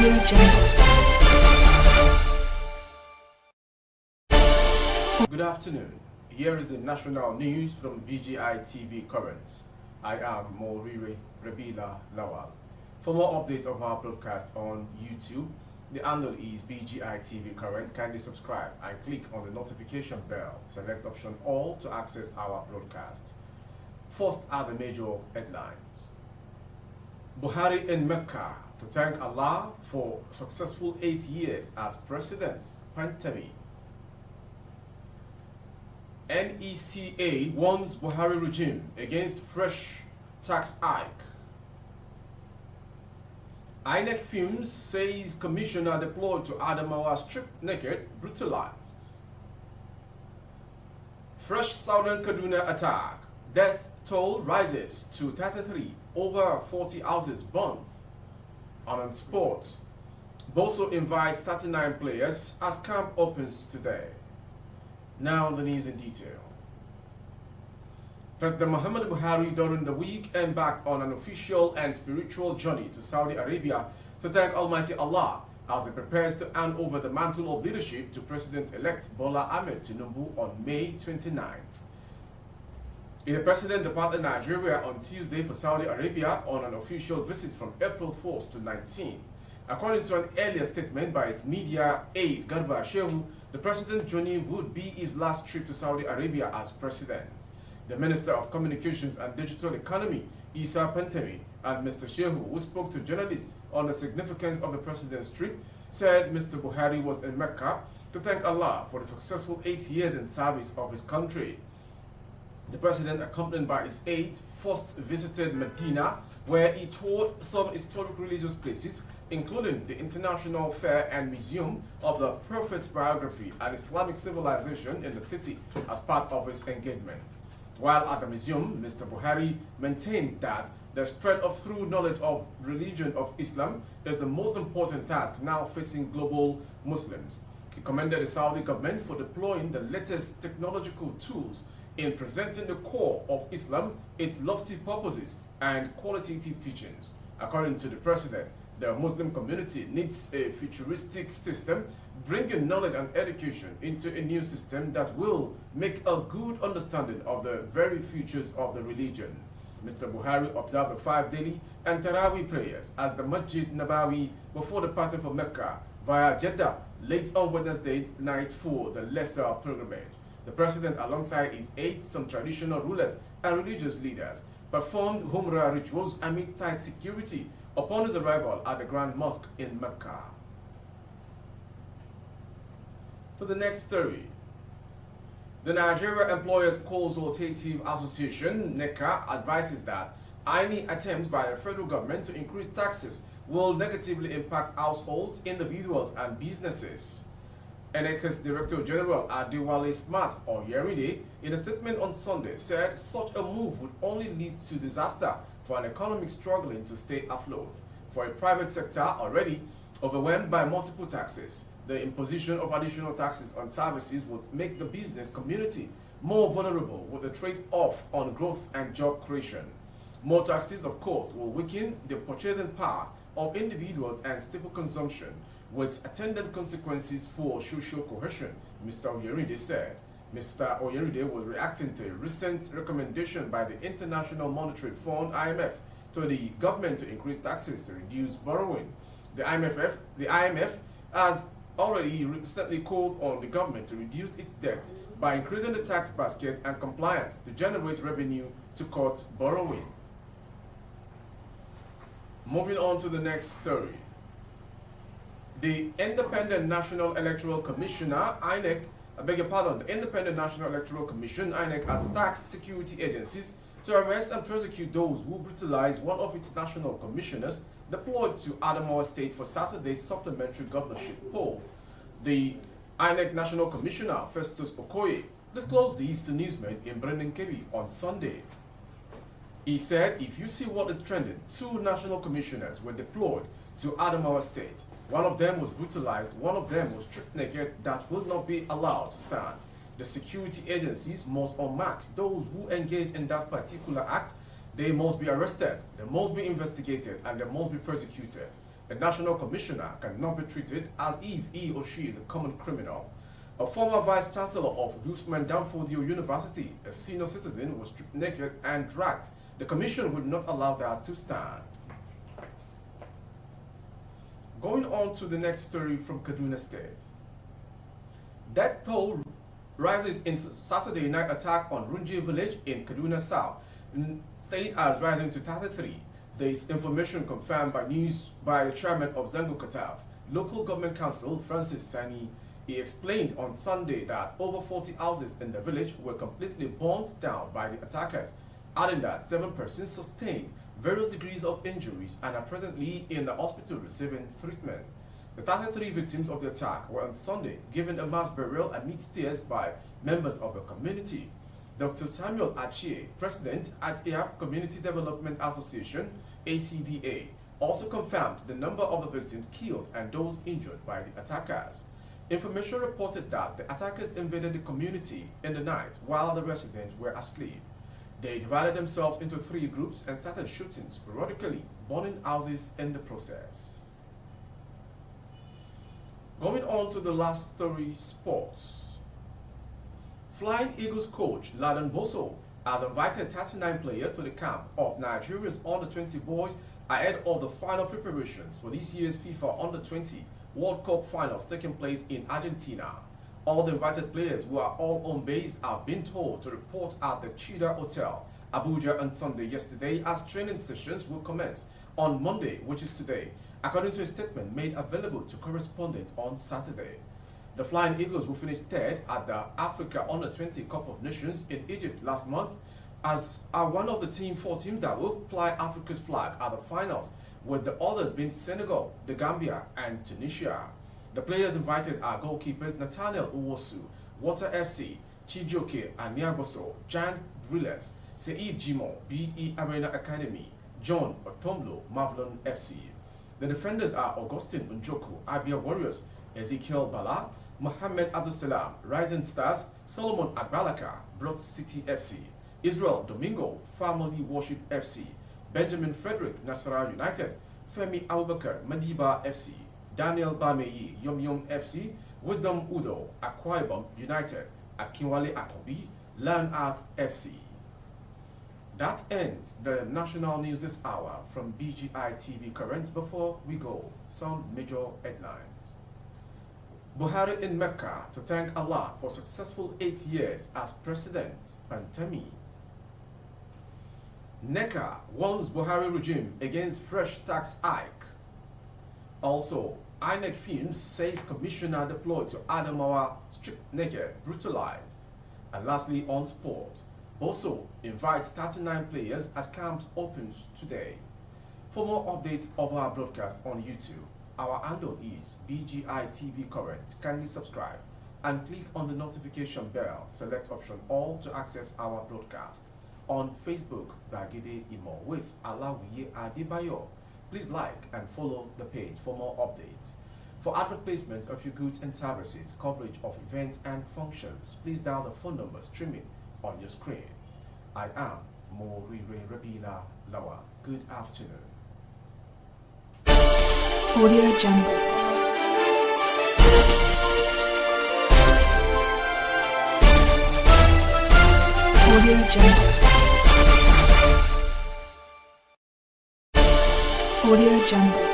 Good afternoon. Here is the national news from BGI TV Currents. I am Morire Rabila Lawal. For more updates of our broadcast on YouTube, the handle is BGI TV Current. Kindly subscribe and click on the notification bell. Select option all to access our broadcast. First are the major headlines. Buhari in Mecca to thank Allah for successful 8 years as president. Pantami. NECA warns Buhari regime against fresh tax hike. INEC Films says commissioner deployed to Adamawa stripped naked, brutalized. Fresh Southern Kaduna attack. Death toll rises to 33. Over 40 houses burned. On sports, Boso invites 39 players as camp opens today. Now the news in detail. President Muhammad Buhari during the week embarked on an official and spiritual journey to Saudi Arabia to thank Almighty Allah as he prepares to hand over the mantle of leadership to President-elect Bola Ahmed Tinubu on May 29th. The president departed Nigeria on Tuesday for Saudi Arabia on an official visit from April 4th to 19th. According to an earlier statement by its media aide Garba Shehu, the president's journey would be his last trip to Saudi Arabia as president. The Minister of Communications and Digital Economy, Issa Pantami, and Mr. Shehu, who spoke to journalists on the significance of the president's trip, said Mr. Buhari was in Mecca to thank Allah for the successful 8 years in service of his country. The president, accompanied by his aides, first visited Medina, where he toured some historic religious places, including the International Fair and Museum of the Prophet's Biography and Islamic Civilization in the city as part of his engagement. While at the museum, Mr. Buhari maintained that the spread of through knowledge of religion of Islam is the most important task now facing global Muslims. He commended the Saudi government for deploying the latest technological tools in presenting the core of Islam, its lofty purposes, and qualitative teachings. According to the president, the Muslim community needs a futuristic system, bringing knowledge and education into a new system that will make a good understanding of the very futures of the religion. Mr. Buhari observed the 5 daily and Taraweeh prayers at the Masjid Nabawi before departing for Mecca via Jeddah late on Wednesday night for the lesser pilgrimage. The president, alongside his aides, some traditional rulers and religious leaders, performed Umrah rituals amid tight security upon his arrival at the Grand Mosque in Mecca. To the next story. The Nigeria Employers Consultative Association, Neca, advises that any attempt by the federal government to increase taxes will negatively impact households, individuals, and businesses. NECA's Director General Adewale Smart Oyeride, in a statement on Sunday, said such a move would only lead to disaster for an economy struggling to stay afloat. For a private sector already overwhelmed by multiple taxes, the imposition of additional taxes on services would make the business community more vulnerable, with a trade-off on growth and job creation. More taxes, of course, will weaken the purchasing power of individuals and stifle consumption, with attendant consequences for social cohesion, Mr. Oyeride said. Mr. Oyeride was reacting to a recent recommendation by the International Monetary Fund, IMF, to the government to increase taxes to reduce borrowing. The IMF has already recently called on the government to reduce its debt by increasing the tax basket and compliance to generate revenue to cut borrowing. Moving on to the next story. The Independent National Electoral Commissioner, INEC, the Independent National Electoral Commission, INEC, has tasked security agencies to arrest and prosecute those who brutalized one of its national commissioners deployed to Adamawa State for Saturday's supplementary governorship poll. The INEC National Commissioner, Festus Okoye, disclosed these to newsmen in Brendan Kebi on Sunday. He said, if you see what is trending, 2 national commissioners were deployed to Adamawa State. One of them was brutalized, one of them was stripped naked. That will not be allowed to stand. The security agencies must unmask those who engage in that particular act. They must be arrested, they must be investigated, and they must be prosecuted. A national commissioner cannot be treated as if he or she is a common criminal. A former vice-chancellor of Usman Danfodio University, a senior citizen, was stripped naked and dragged. The commission would not allow that to stand. Going on to the next story from Kaduna State. Death toll rises in Saturday night attack on Runji village in Kaduna South. State as rising to 33. This information confirmed by the chairman of Zango Kataf, local government council Francis Sani. He explained on Sunday that over 40 houses in the village were completely burnt down by the attackers, adding that 7 persons sustained various degrees of injuries and are presently in the hospital receiving treatment. The 33 victims of the attack were on Sunday given a mass burial amidst tears by members of the community. Dr. Samuel Achie, president at AAP Community Development Association, ACDA, also confirmed the number of the victims killed and those injured by the attackers. Information reported that the attackers invaded the community in the night while the residents were asleep. They divided themselves into 3 groups and started shooting sporadically, burning houses in the process. Going on to the last story, sports. Flying Eagles coach Ladan Boso has invited 39 players to the camp of Nigeria's under-20 boys ahead of the final preparations for this year's FIFA Under-20 World Cup finals taking place in Argentina. All the invited players, who are all home-based, have been told to report at the Cheetah Hotel, Abuja on Sunday yesterday as training sessions will commence on Monday, which is today, according to a statement made available to correspondents on Saturday. The Flying Eagles will finish 3rd at the Africa Under-20 Cup of Nations in Egypt last month, as are one of the 4 teams that will fly Africa's flag at the finals, with the others being Senegal, the Gambia, and Tunisia. The players invited are goalkeepers Nathaniel Uwosu, Water FC, Chijioke Aniagboso, Giant Drillers, Seid Jimo, BE Arena Academy, John Otomblo, Mavlon FC. The defenders are Augustine Njoku, Abia Warriors, Ezekiel Bala, Mohammed Abdusalam, Rising Stars, Solomon Agbalaka, Broad City FC, Israel Domingo, Family Worship FC, Benjamin Frederick, Nasarawa United, Femi Abubakar, Madiba FC, Daniel Bameyi, Yom Yom FC, Wisdom Udo, Akwa Ibom United, Akinwale Akobi, Lion Ark FC. That ends the national news this hour from BGI TV Current. Before we go, some major headlines. Buhari in Mecca to thank Allah for successful 8 years as president and Temi. Neca warns Buhari regime against fresh tax hike. Also, INEC Films says commissioner deployed to Adamawa stripped naked, brutalized. And lastly, on sport, Boso invites 39 players as camp opens today. For more updates of our broadcast on YouTube, our handle is BGI TV Current. Kindly subscribe and click on the notification bell. Select option all to access our broadcast. On Facebook, Bagide Imo with Alawiye Adebayo. Please like and follow the page for more updates. For advert placement of your goods and services, coverage of events and functions, please dial the phone number streaming on your screen. I am Morire Rabina Lawa. Good afternoon. Audio Jungle. Audio Jungle. Audio Jungle.